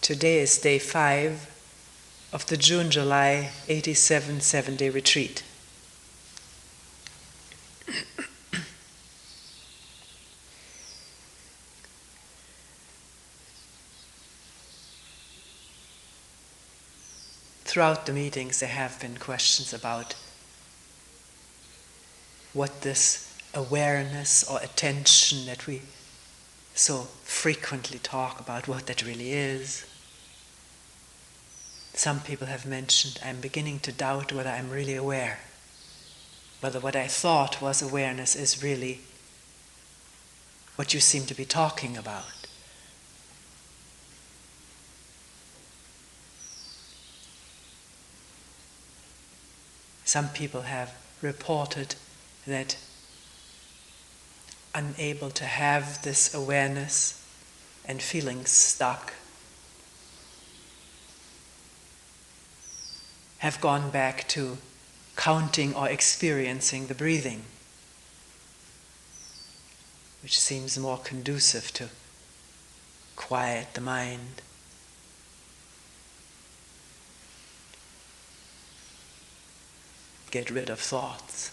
Today is day 5 of the JunJul-87 7-day retreat. Throughout the meetings there have been questions about what this awareness or attention that we so frequently talk about, what that really is. Some people have mentioned, I'm beginning to doubt whether I'm really aware, whether what I thought was awareness is really what you seem to be talking about. Some people have reported that unable to have this awareness and feeling stuck have gone back to counting or experiencing the breathing, which seems more conducive to quiet the mind. Get rid of thoughts.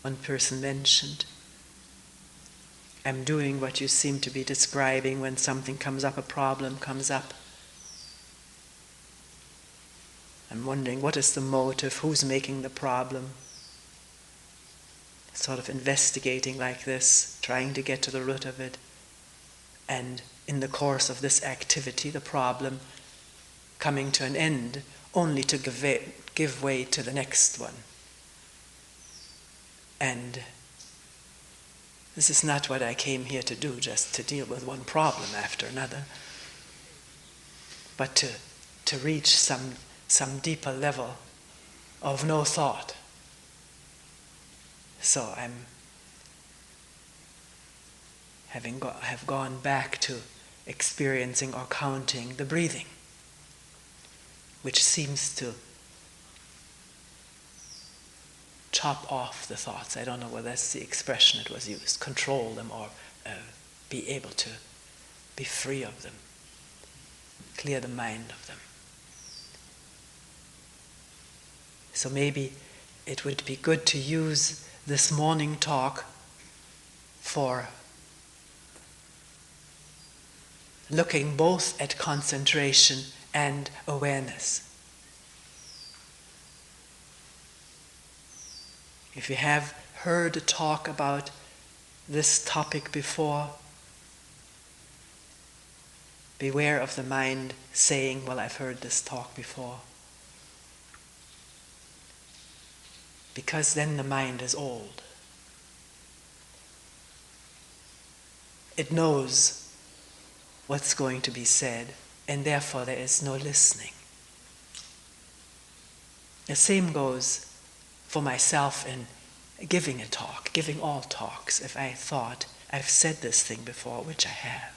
One person mentioned, I'm doing what you seem to be describing when something comes up, a problem comes up. I'm wondering, what is the motive? Who's making the problem? Sort of investigating like this, trying to get to the root of it. And in the course of this activity, the problem coming to an end, only to give way to the next one. And this is not what I came here to do, just to deal with one problem after another, but to reach some deeper level of no thought. So have gone back to experiencing or counting the breathing, which seems to chop off the thoughts. I don't know whether that's the expression that was used, control them or be able to be free of them, clear the mind of them. So maybe it would be good to use this morning talk for looking both at concentration and awareness. If you have heard a talk about this topic before, beware of the mind saying, well, I've heard this talk before. Because then the mind is old. It knows what's going to be said, and therefore there is no listening. The same goes for myself in giving a talk, giving all talks. If I thought I've said this thing before, which I have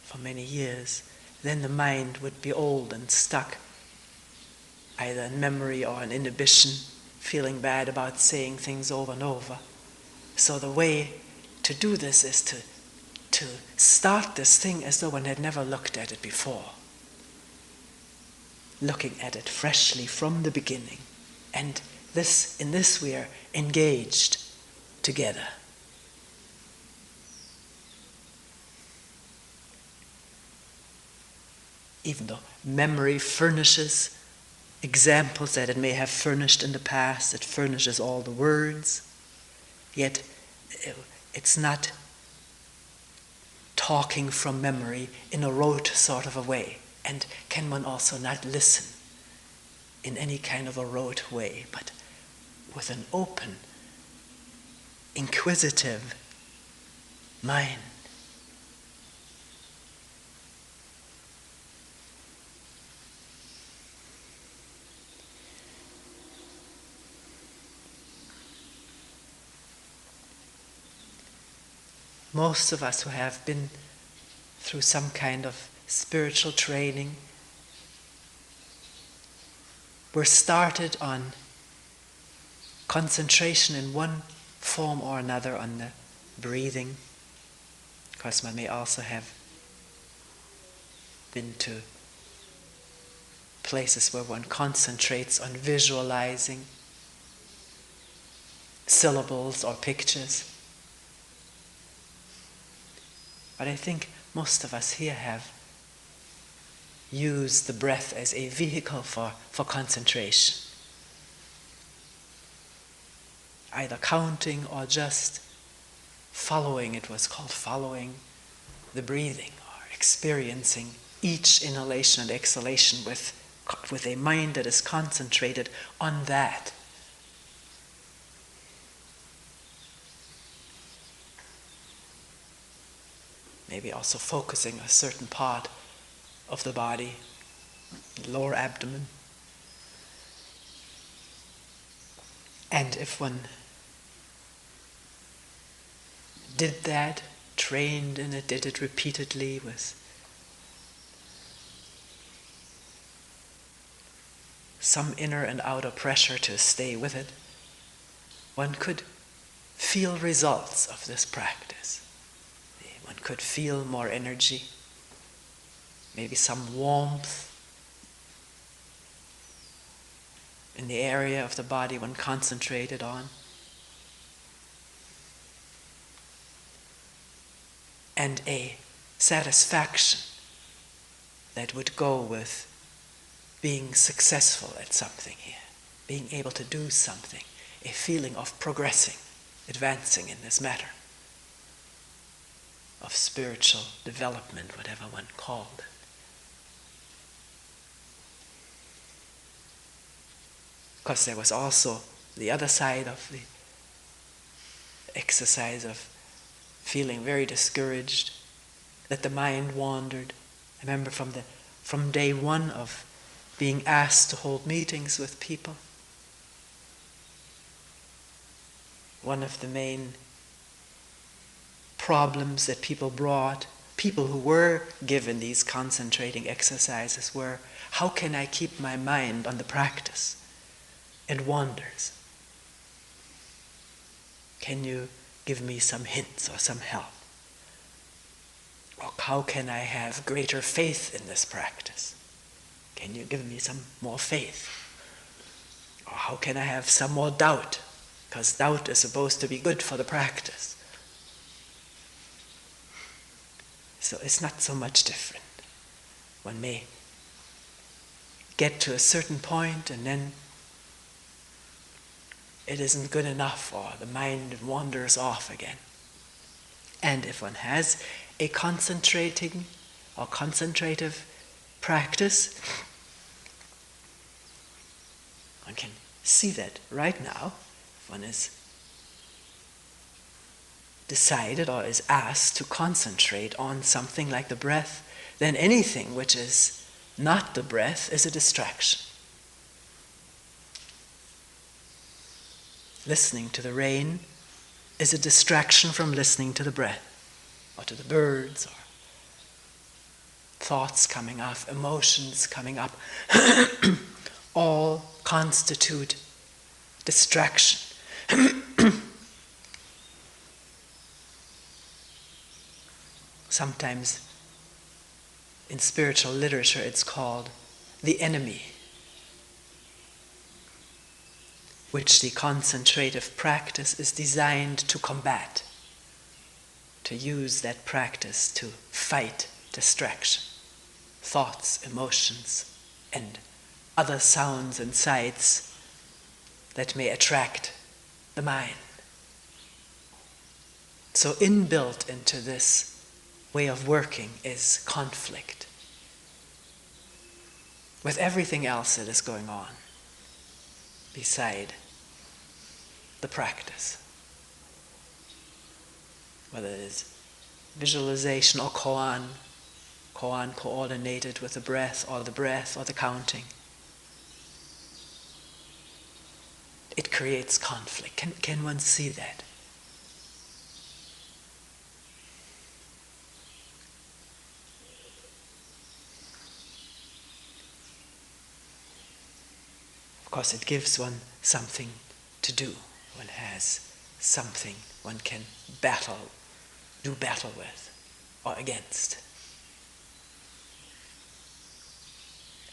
for many years, then the mind would be old and stuck, either in memory or in inhibition, feeling bad about saying things over and over. So the way to do this is to start this thing as though one had never looked at it before. Looking at it freshly from the beginning. And in this we are engaged together. Even though memory furnishes examples that it may have furnished in the past, it furnishes all the words, yet it's not talking from memory in a rote sort of a way. And can one also not listen in any kind of a rote way, but with an open, inquisitive mind. Most of us who have been through some kind of spiritual training were started on concentration in one form or another on the breathing. Of course, one may also have been to places where one concentrates on visualizing syllables or pictures. But I think most of us here have used the breath as a vehicle for concentration. Either counting or just following, it was called following the breathing, or experiencing each inhalation and exhalation with a mind that is concentrated on that. Maybe also focusing a certain part of the body, the lower abdomen. And if one did that, trained in it, did it repeatedly with some inner and outer pressure to stay with it, one could feel results of this practice. One could feel more energy, maybe some warmth in the area of the body one concentrated on. And a satisfaction that would go with being successful at something here, being able to do something, a feeling of progressing, advancing in this matter, of spiritual development, whatever one called it. Because there was also the other side of the exercise of feeling very discouraged, that the mind wandered. I remember from day one of being asked to hold meetings with people, one of the main problems that people brought, people who were given these concentrating exercises, were, how can I keep my mind on the practice? It wanders. Can you give me some hints or some help? Or how can I have greater faith in this practice? Can you give me some more faith? Or how can I have some more doubt? Because doubt is supposed to be good for the practice. So it's not so much different. One may get to a certain point and then it isn't good enough, or the mind wanders off again. And if one has a concentrating or concentrative practice, one can see that right now. If one is decided or is asked to concentrate on something like the breath, then anything which is not the breath is a distraction. Listening to the rain is a distraction from listening to the breath, or to the birds, or thoughts coming up, emotions coming up. All constitute distraction. Sometimes in spiritual literature it's called the enemy, which the concentrative practice is designed to combat, to use that practice to fight distraction, thoughts, emotions, and other sounds and sights that may attract the mind. So inbuilt into this way of working is conflict with everything else that is going on beside the practice, whether it is visualization or koan coordinated with the breath or the counting. It creates conflict. Can one see that? Of course, it gives one something to do. One has something one can do battle with or against.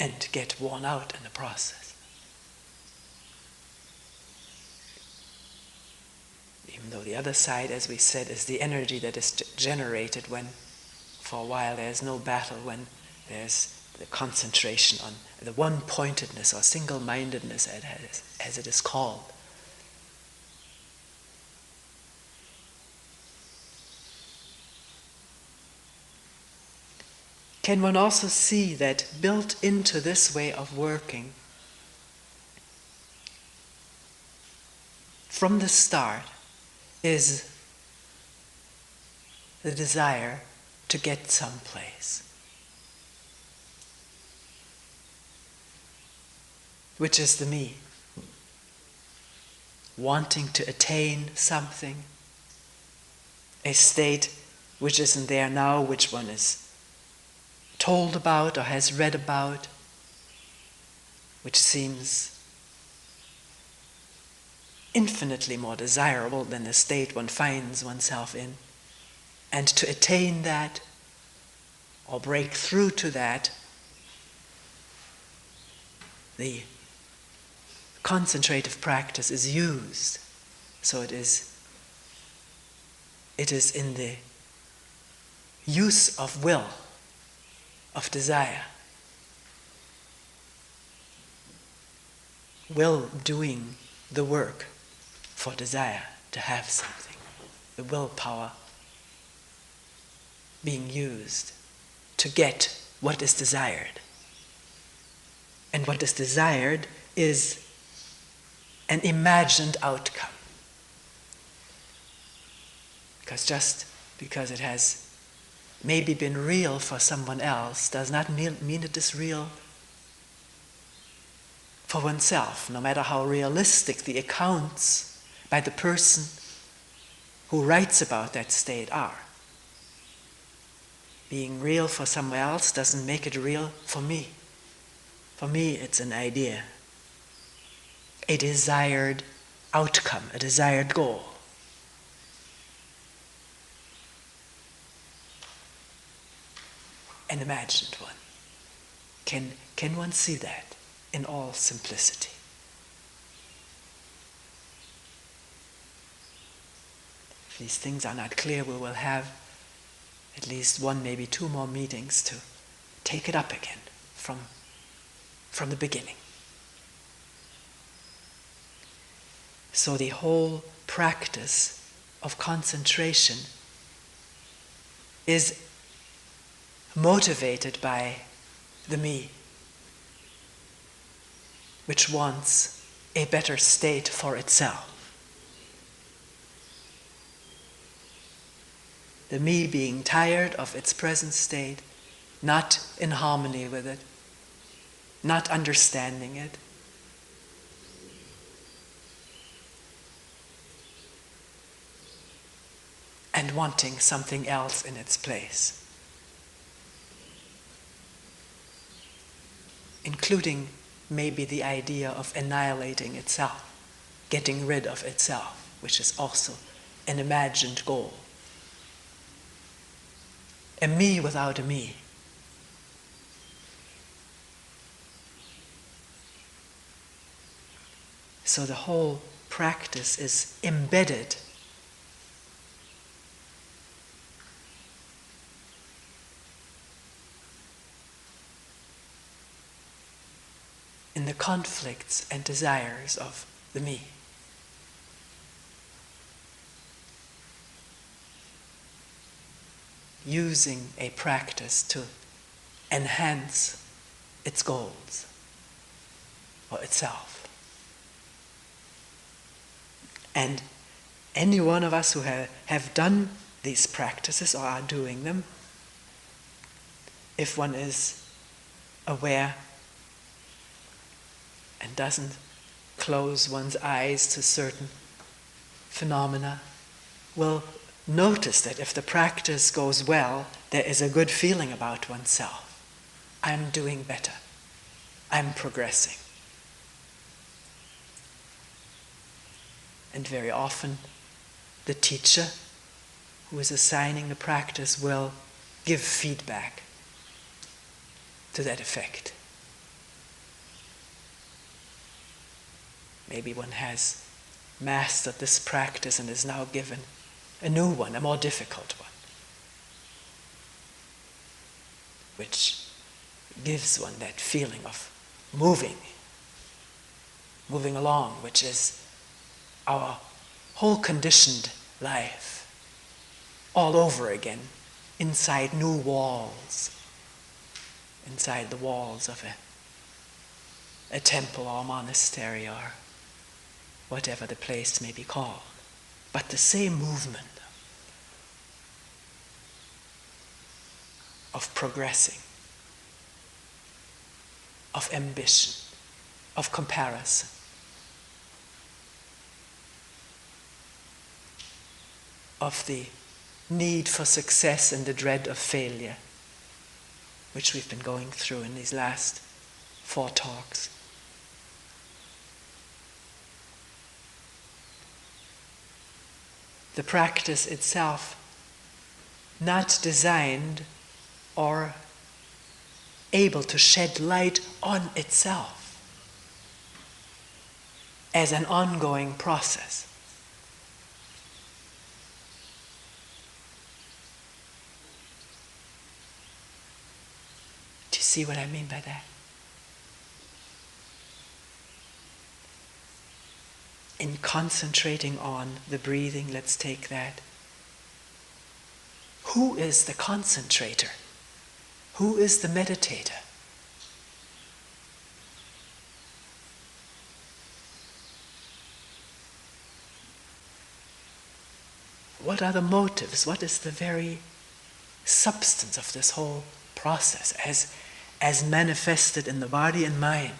and get worn out in the process. Even though the other side, as we said, is the energy that is generated when, for a while, there's no battle, when there's the concentration on the one-pointedness or single-mindedness, as it is called. Can one also see that built into this way of working, from the start, is the desire to get someplace, which is the me, wanting to attain something, a state which isn't there now, which one is told about or has read about, which seems infinitely more desirable than the state one finds oneself in. And to attain that, or break through to that, the concentrative practice is used. So it is in the use of will, of desire. Will doing the work for desire to have something. The willpower being used to get what is desired. And what is desired is an imagined outcome. Because just because it has maybe been real for someone else does not mean it is real for oneself, no matter how realistic the accounts by the person who writes about that state are. Being real for someone else doesn't make it real for me. For me, it's an idea, a desired outcome, a desired goal. An imagined one. Can one see that in all simplicity? If these things are not clear, we will have at least one, maybe two more meetings to take it up again from the beginning. So the whole practice of concentration is motivated by the me, which wants a better state for itself. The me being tired of its present state, not in harmony with it, not understanding it, and wanting something else in its place, including maybe the idea of annihilating itself, getting rid of itself, which is also an imagined goal. A me without a me. So the whole practice is embedded in the conflicts and desires of the me. Using a practice to enhance its goals or itself. And any one of us who have done these practices or are doing them, if one is aware and doesn't close one's eyes to certain phenomena, will notice that if the practice goes well, there is a good feeling about oneself. I'm doing better. I'm progressing. And very often, the teacher who is assigning the practice will give feedback to that effect. Maybe one has mastered this practice and is now given a new one, a more difficult one, which gives one that feeling of moving along, which is our whole conditioned life, all over again, inside new walls, inside the walls of a temple or monastery or whatever the place may be called. But the same movement of progressing, of ambition, of comparison, of the need for success and the dread of failure, which we've been going through in these last 4 talks. The practice itself not designed or able to shed light on itself as an ongoing process. Do you see what I mean by that? In concentrating on the breathing, let's take that. Who is the concentrator? Who is the meditator? What are the motives? What is the very substance of this whole process as manifested in the body and mind?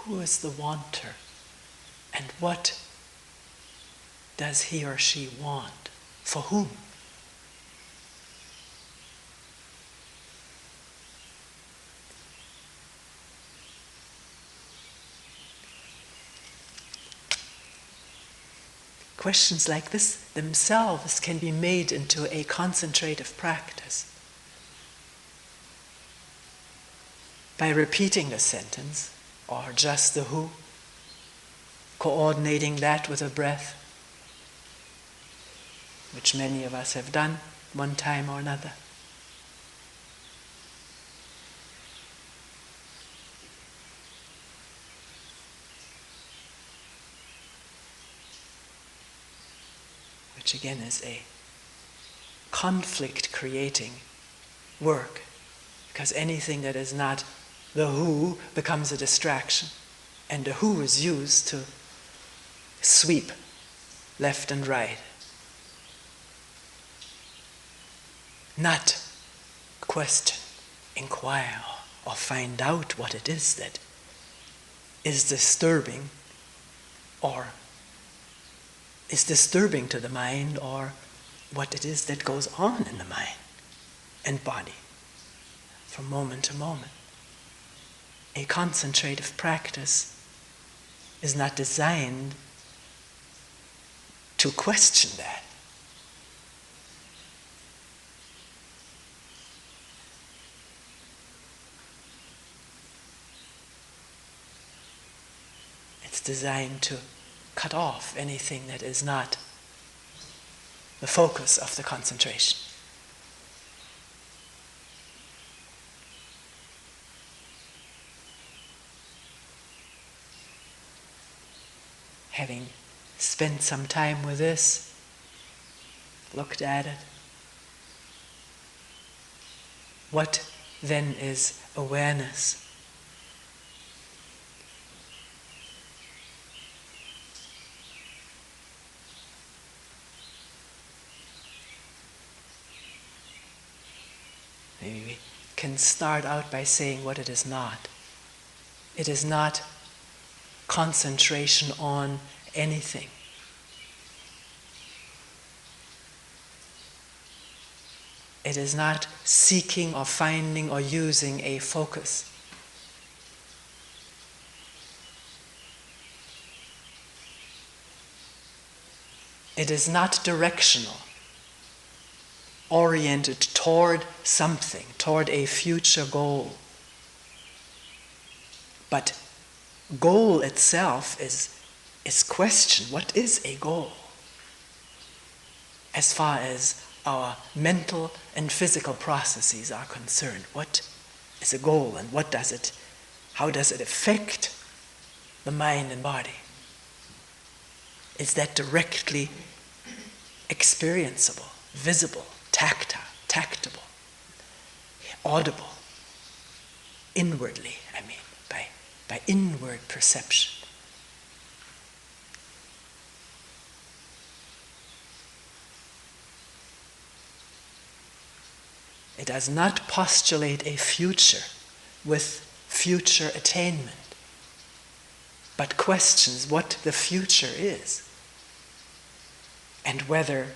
Who is the wanter? And what does he or she want? For whom? Questions like this themselves can be made into a concentrative practice. By repeating the sentence, or just the who, coordinating that with a breath, which many of us have done one time or another. Which again is a conflict-creating work, because anything that is not the who becomes a distraction, and the who is used to sweep left and right. Not question, inquire, or find out what it is that is disturbing, or is disturbing to the mind, or what it is that goes on in the mind and body from moment to moment. A concentrative practice is not designed to question that. It's designed to cut off anything that is not the focus of the concentration. Having spent some time with this, looked at it, what then is awareness? Maybe we can start out by saying what it is not. It is not concentration on anything. It is not seeking or finding or using a focus. It is not directional, oriented toward something, toward a future goal. But goal itself is questioned. What is a goal? As far as our mental and physical processes are concerned, what is a goal and how does it affect the mind and body? Is that directly experienceable, visible, tactable, audible, inwardly, by inward perception? It does not postulate a future with future attainment, but questions what the future is, and whether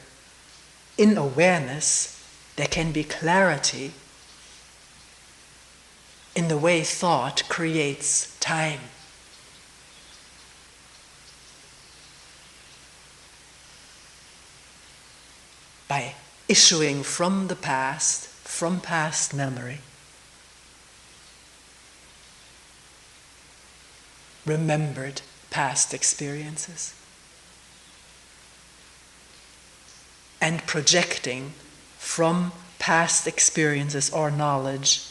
in awareness there can be clarity in the way thought creates time. By issuing from the past, from past memory, remembered past experiences, and projecting from past experiences or knowledge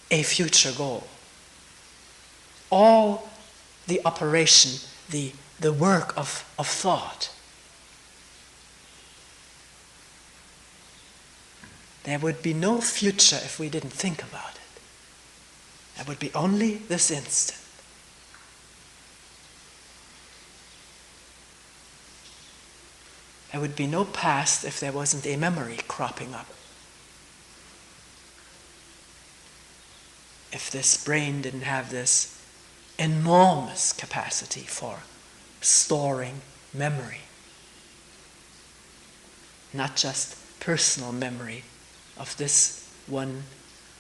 a future goal. All the operation, the work of thought. There would be no future if we didn't think about it. There would be only this instant. There would be no past if there wasn't a memory cropping up. If this brain didn't have this enormous capacity for storing memory. Not just personal memory of this one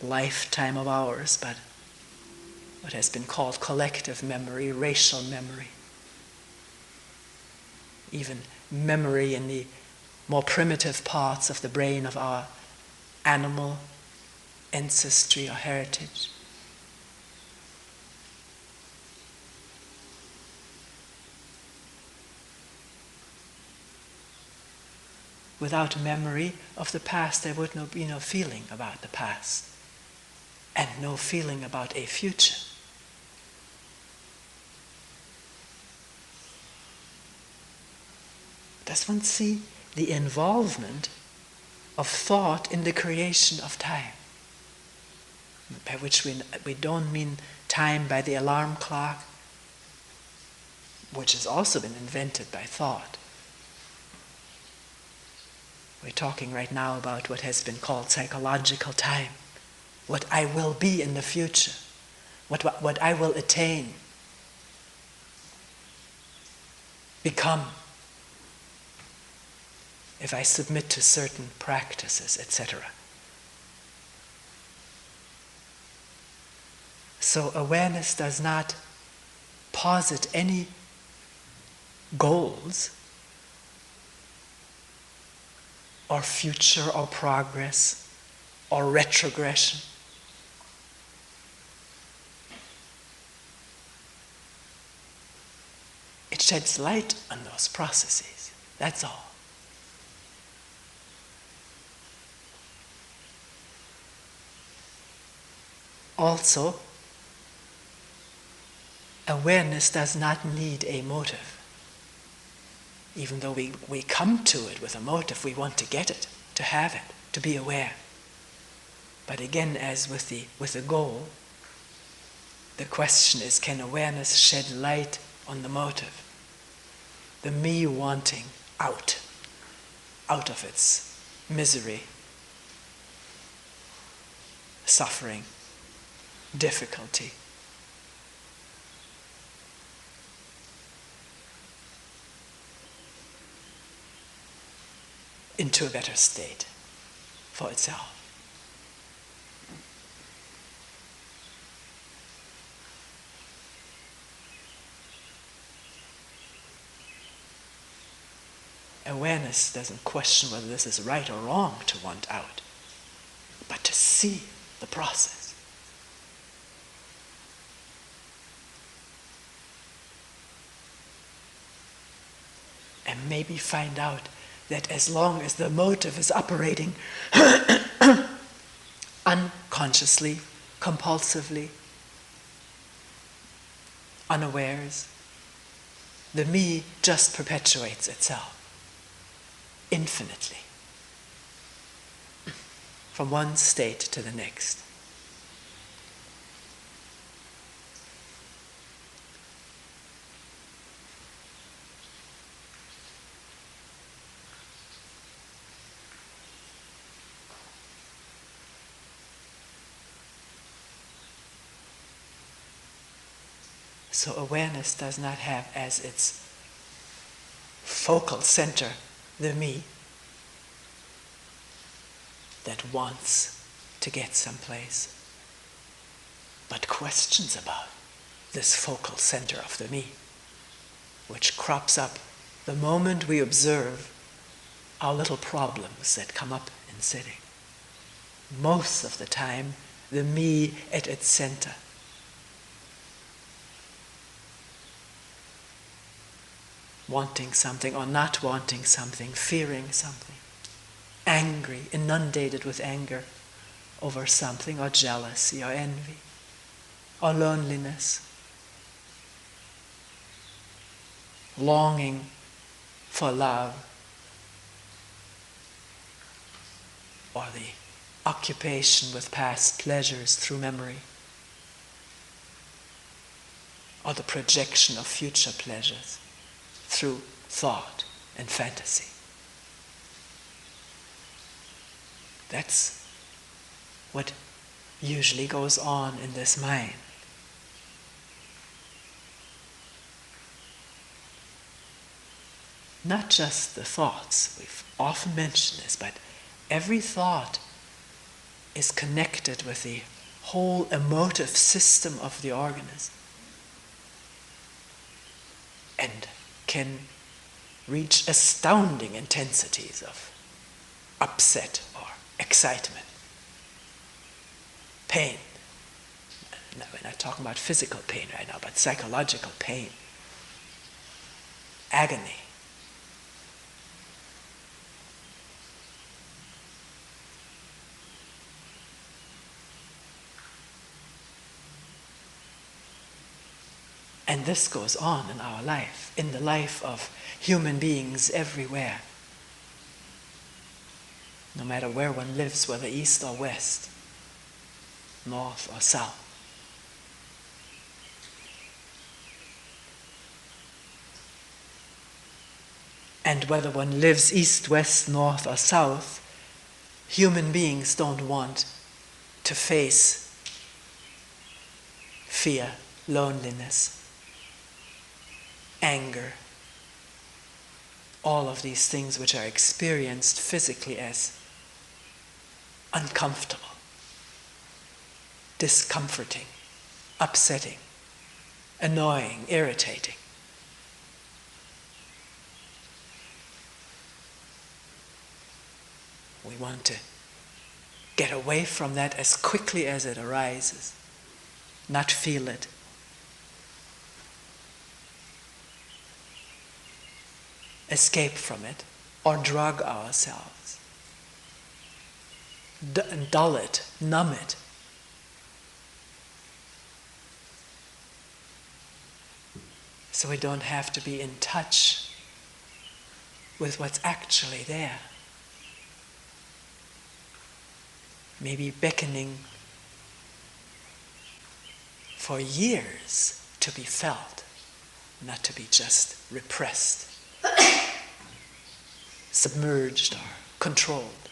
lifetime of ours, but what has been called collective memory, racial memory. Even memory in the more primitive parts of the brain of our animal ancestry or heritage. Without memory of the past, there would be no feeling about the past, and no feeling about a future. Does one see the involvement of thought in the creation of time? By which we don't mean time by the alarm clock, which has also been invented by thought. We're talking right now about what has been called psychological time, what I will be in the future, what I will attain, become, if I submit to certain practices, etc. So awareness does not posit any goals or future or progress or retrogression. It sheds light on those processes, that's all. Also, awareness does not need a motive. Even though we come to it with a motive, we want to get it, to have it, to be aware. But again, as with the goal, the question is, can awareness shed light on the motive? The me wanting out of its misery, suffering, difficulty. Into a better state. for itself. Awareness doesn't question whether this is right or wrong to want out, but to see the process. And maybe find out that as long as the motive is operating unconsciously, compulsively, unawares, the me just perpetuates itself infinitely from one state to the next. So awareness does not have as its focal center the me that wants to get someplace, but questions about this focal center of the me, which crops up the moment we observe our little problems that come up in sitting. Most of the time, the me at its center. Wanting something or not wanting something, fearing something, angry, inundated with anger over something, or jealousy, or envy, or loneliness, longing for love, or the occupation with past pleasures through memory, or the projection of future pleasures through thought and fantasy. That's what usually goes on in this mind. Not just the thoughts, we've often mentioned this, but every thought is connected with the whole emotive system of the organism and can reach astounding intensities of upset or excitement, pain. No, we're not talking about physical pain right now, but psychological pain, agony. And this goes on in our life, in the life of human beings everywhere. No matter where one lives, whether east or west, north or south. And whether one lives east, west, north or south, human beings don't want to face fear, loneliness, anger, all of these things which are experienced physically as uncomfortable, discomforting, upsetting, annoying, irritating. We want to get away from that as quickly as it arises, not feel it. Escape from it, or drug ourselves, dull it, numb it. So we don't have to be in touch with what's actually there. Maybe beckoning for years to be felt, not to be just repressed, submerged or controlled.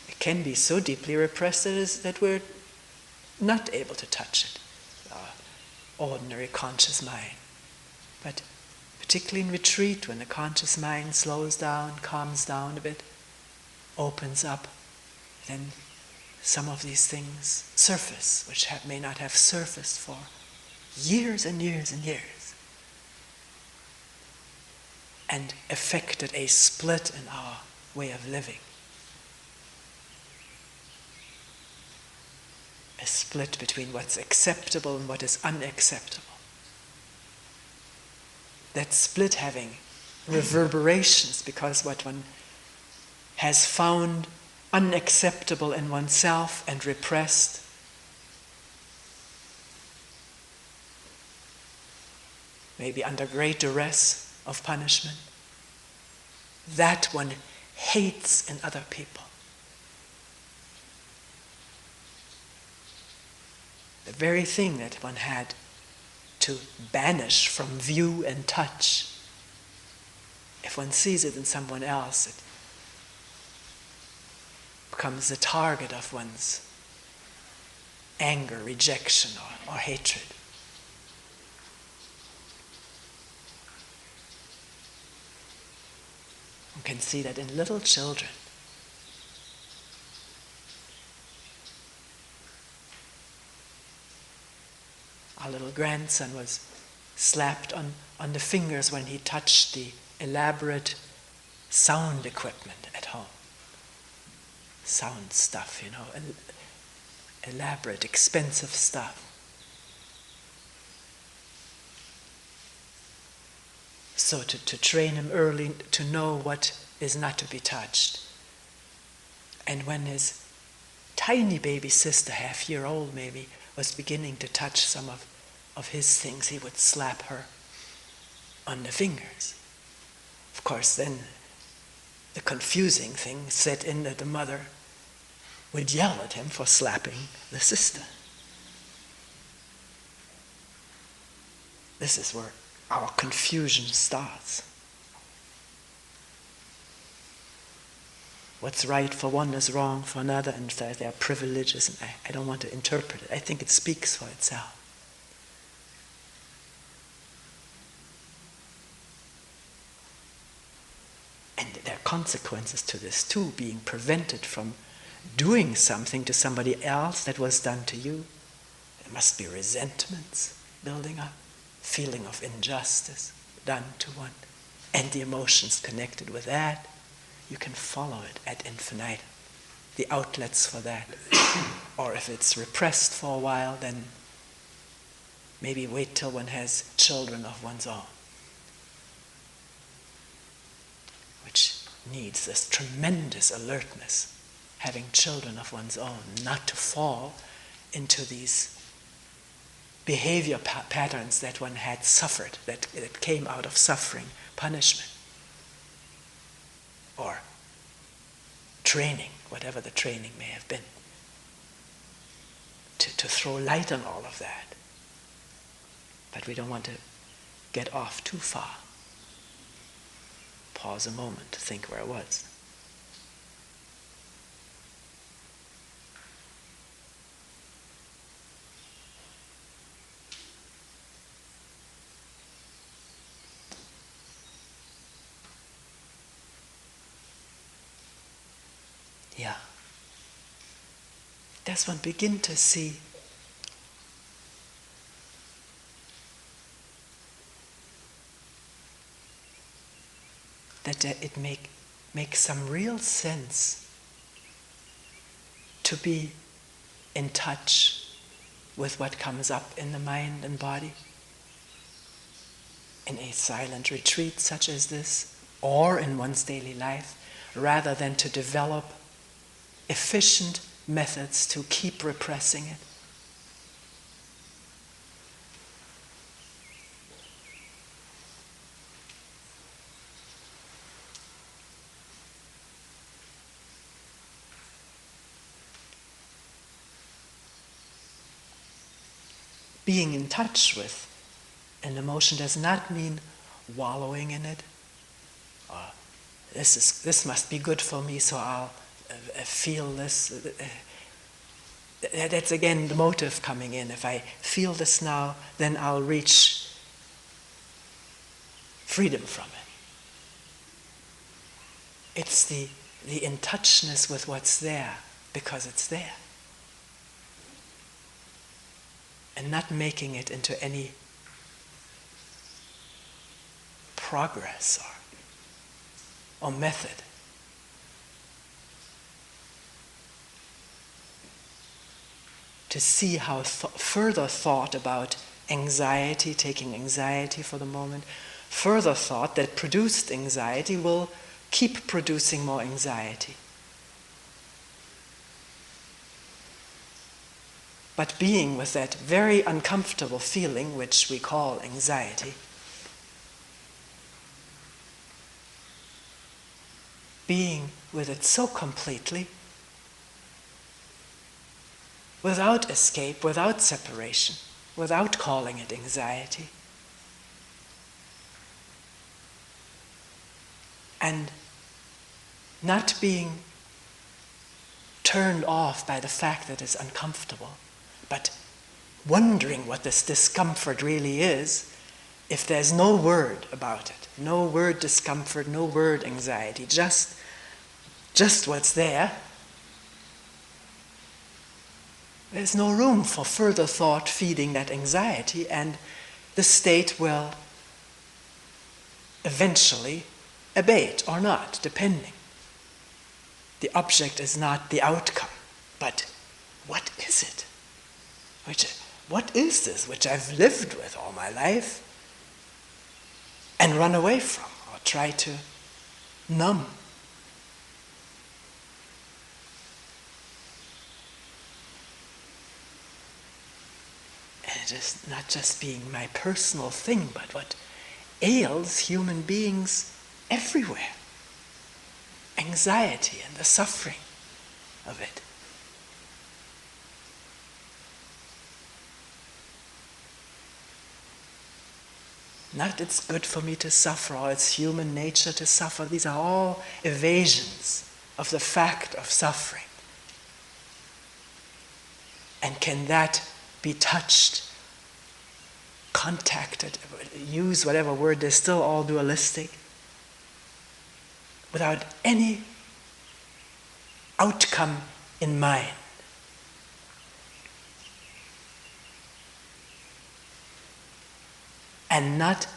It can be so deeply repressed that we're not able to touch it, our ordinary conscious mind. But particularly in retreat, when the conscious mind slows down, calms down a bit, opens up, then some of these things surface, which may not have surfaced for years and years and years, and affected a split in our way of living. A split between what's acceptable and what is unacceptable. That split having reverberations, because what one has found unacceptable in oneself and repressed maybe under great duress of punishment, that one hates in other people. The very thing that one had to banish from view and touch, if one sees it in someone else, it becomes the target of one's anger, rejection, or hatred. One can see that in little children. Our little grandson was slapped on the fingers when he touched the elaborate sound equipment at home. Sound stuff, elaborate, expensive stuff. So to train him early to know what is not to be touched. And when his tiny baby sister, half-year-old maybe, was beginning to touch some of his things, he would slap her on the fingers. Of course, then the confusing thing set in that the mother would yell at him for slapping the sister. This is where our confusion starts. What's right for one is wrong for another, and there are privileges, and I don't want to interpret it. I think it speaks for itself. And there are consequences to this too, being prevented from doing something to somebody else that was done to you. There must be resentments building up, feeling of injustice done to one, and the emotions connected with that. You can follow it ad infinitum, the outlets for that. Or if it's repressed for a while, then maybe wait till one has children of one's own, which needs this tremendous alertness, having children of one's own, not to fall into these behavior patterns that one had suffered, that came out of suffering, punishment, or training, whatever the training may have been, to throw light on all of that. But we don't want to get off too far. Pause a moment to think where it was. Yeah. Does one begin to see that it makes some real sense to be in touch with what comes up in the mind and body in a silent retreat such as this, or in one's daily life, rather than to develop efficient methods to keep repressing it. Being in touch with an emotion does not mean wallowing in it. This must be good for me, so I'll feel this. That's again the motive coming in. If I feel this now, then I'll reach freedom from it. It's the in-touchness with what's there because it's there. And not making it into any progress or method. To see how further thought about anxiety, taking anxiety for the moment, further thought that produced anxiety will keep producing more anxiety. But being with that very uncomfortable feeling, which we call anxiety, being with it so completely, without escape, without separation, without calling it anxiety, and not being turned off by the fact that it's uncomfortable, but wondering what this discomfort really is, if there's no word about it, no word discomfort, no word anxiety, just what's there, there's no room for further thought feeding that anxiety, and the state will eventually abate or not, depending. The object is not the outcome, but what is it? What is this which I've lived with all my life and run away from or try to numb? And it is not just being my personal thing, but what ails human beings everywhere. Anxiety and the suffering of it. Not it's good for me to suffer, or it's human nature to suffer. These are all evasions of the fact of suffering. And can that be touched, contacted, use whatever word, they're still all dualistic, without any outcome in mind. And not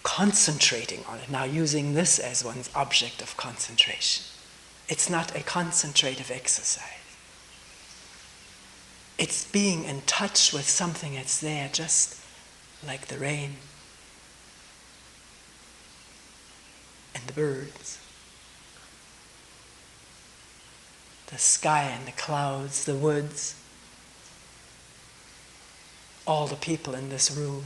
concentrating on it. Now, using this as one's object of concentration. It's not a concentrative exercise. It's being in touch with something that's there, just like the rain and the birds, the sky and the clouds, the woods, all the people in this room,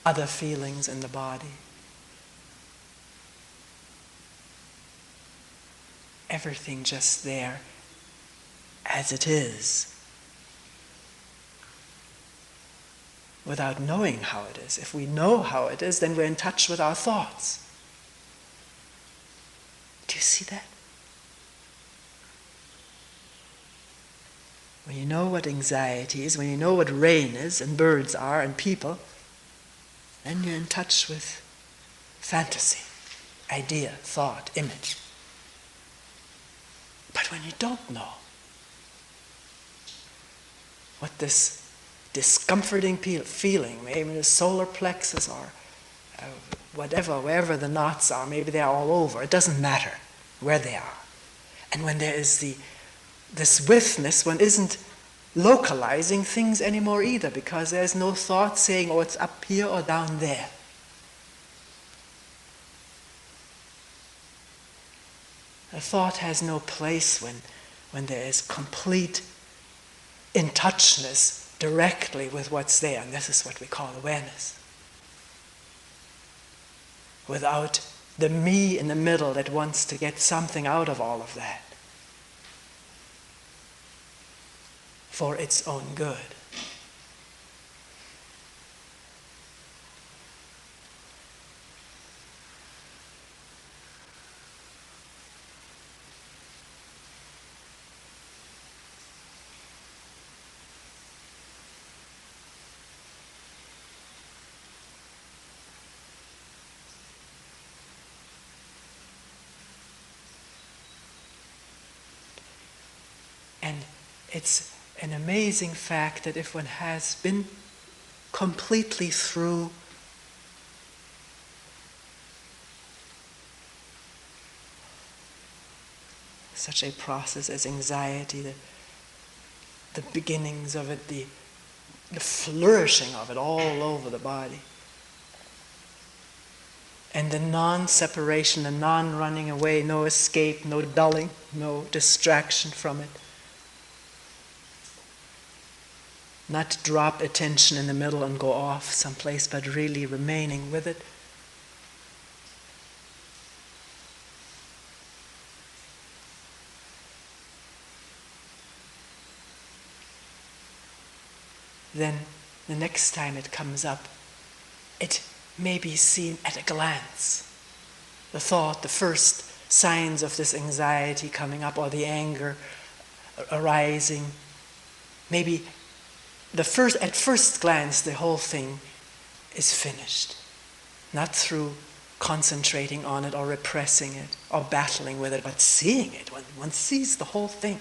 other feelings in the body. Everything just there as it is, without knowing how it is. If we know how it is, then we're in touch with our thoughts. Do you see that? When you know what anxiety is, when you know what rain is, and birds are, and people, then you're in touch with fantasy, idea, thought, image. But when you don't know what this discomforting feeling, maybe the solar plexus or whatever, wherever the knots are, maybe they're all over, it doesn't matter where they are. And when there is this withness, one isn't localizing things anymore either, because there's no thought saying, oh, it's up here or down there. A thought has no place when there is complete in-touchness directly with what's there, and this is what we call awareness. Without the me in the middle that wants to get something out of all of that for its own good. it's an amazing fact that if one has been completely through such a process as anxiety, the beginnings of it, the flourishing of it all over the body, and the non-separation, the non-running away, no escape, no dulling, no distraction from it. Not to drop attention in the middle and go off someplace, but really remaining with it. Then the next time it comes up, it may be seen at a glance. The thought, the first signs of this anxiety coming up, or the anger arising, maybe at first glance the whole thing is finished. Not through concentrating on it or repressing it or battling with it, but seeing it. When one sees the whole thing,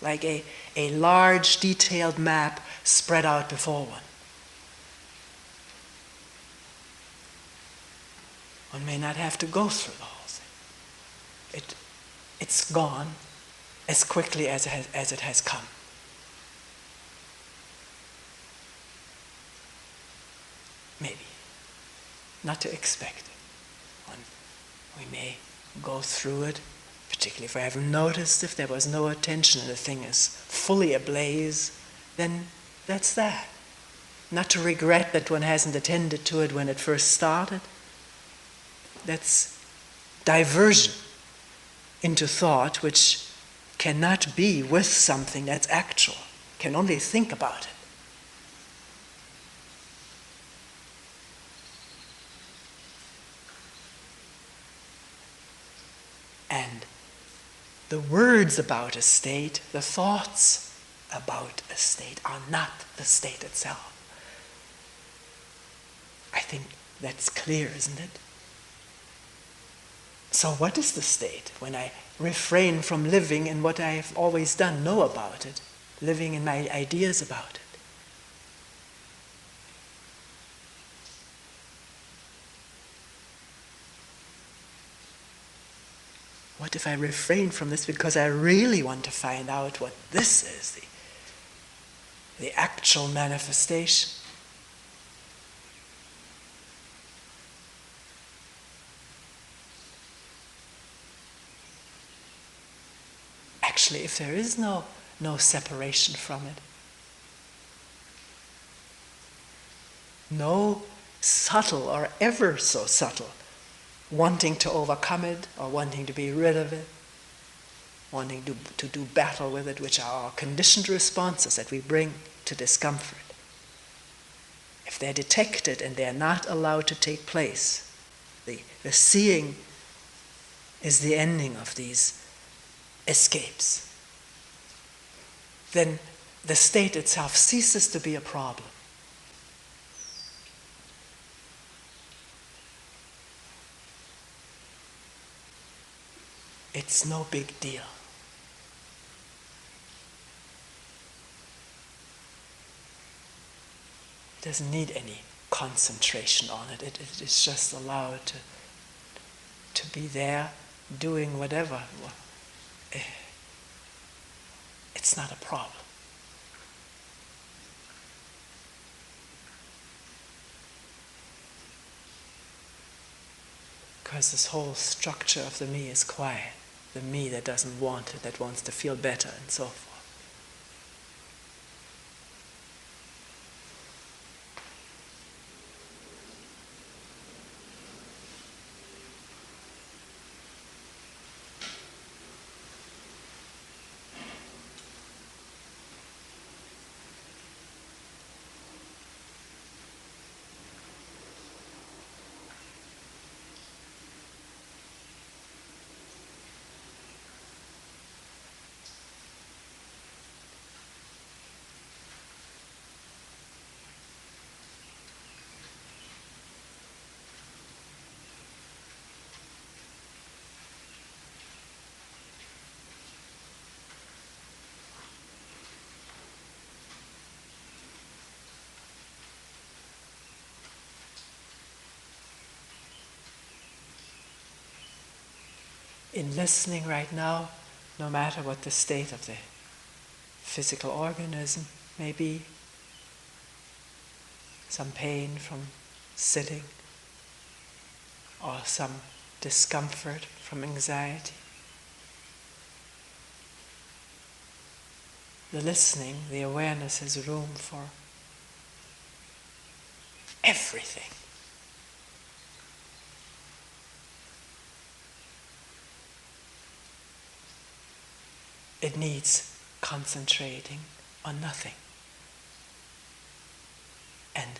like a large detailed map spread out before one. One may not have to go through the whole thing. It's gone as quickly as it has come. Maybe. Not to expect it. We may go through it, particularly if I haven't noticed, if there was no attention and the thing is fully ablaze, then that's that. Not to regret that one hasn't attended to it when it first started. That's diversion into thought which cannot be with something that's actual, can only think about it. And the words about a state, the thoughts about a state are not the state itself. I think that's clear, isn't it? So what is the state when I refrain from living in what I have always done, know about it, living in my ideas about it? What if I refrain from this because I really want to find out what this is, the actual manifestation? Actually, if there is no separation from it, no subtle or ever so subtle wanting to overcome it or wanting to be rid of it, wanting to do battle with it, which are our conditioned responses that we bring to discomfort. If they're detected and they're not allowed to take place, the seeing is the ending of these escapes, then the state itself ceases to be a problem. It's no big deal. It doesn't need any concentration on it. It is just allowed to be there, doing whatever. It's not a problem. Because this whole structure of the me is quiet. The me that doesn't want it, that wants to feel better, and so forth. in listening right now, no matter what the state of the physical organism may be, some pain from sitting, or some discomfort from anxiety. The listening, the awareness has room for everything. It needs concentrating on nothing. And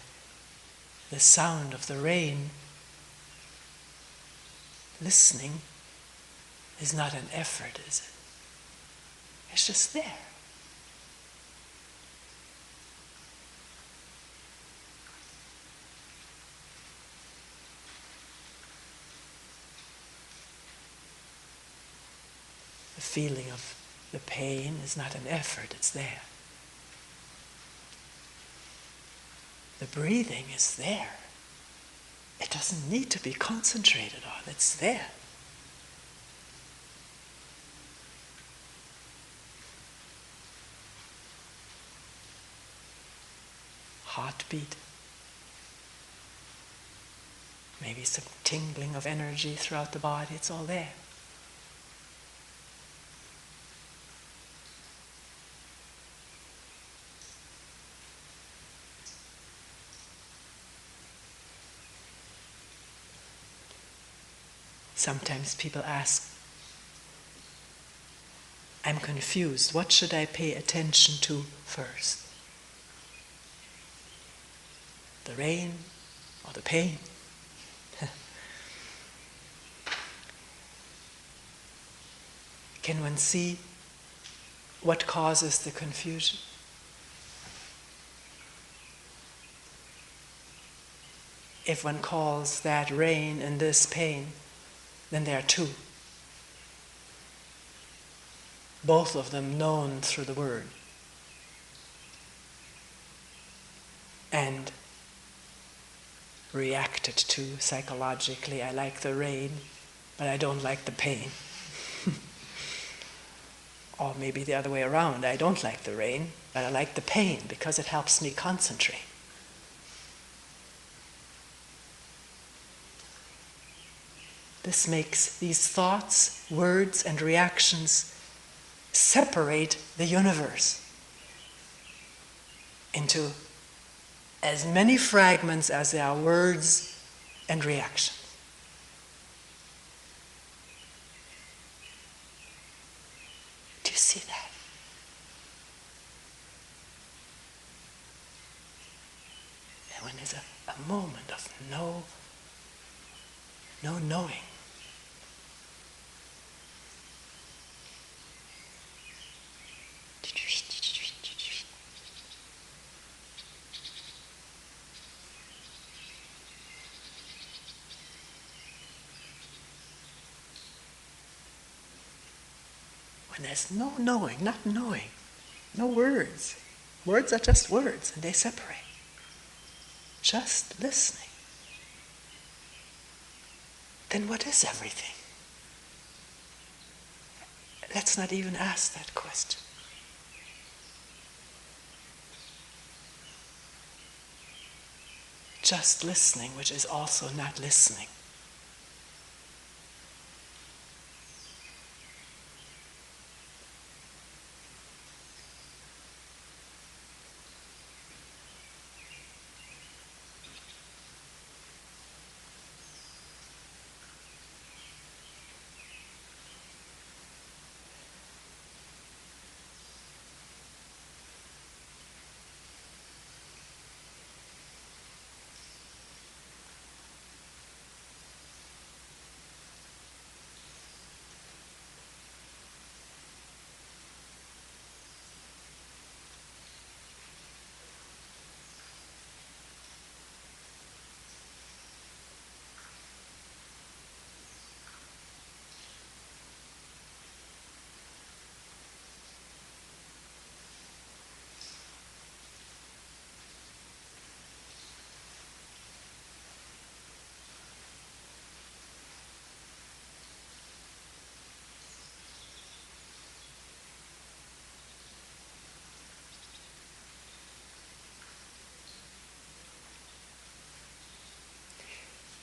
the sound of the rain, listening, is not an effort, is it? It's just there. The feeling of the pain is not an effort, it's there. The breathing is there. It doesn't need to be concentrated on, it's there. Heartbeat. Maybe some tingling of energy throughout the body, it's all there. Sometimes people ask, I'm confused, what should I pay attention to first? The rain or the pain? Can one see what causes the confusion? If one calls that rain and this pain, then there are two. Both of them known through the word. And reacted to psychologically. I like the rain, but I don't like the pain. Or maybe the other way around. I don't like the rain, but I like the pain because it helps me concentrate. This makes these thoughts, words, and reactions separate the universe into as many fragments as there are words and reactions. Do you see that? And when there's a moment of no knowing, when there's no knowing, not knowing, no words. Words are just words, and they separate. Just listening. Then what is everything? Let's not even ask that question. Just listening, which is also not listening.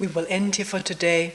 We will end here for today.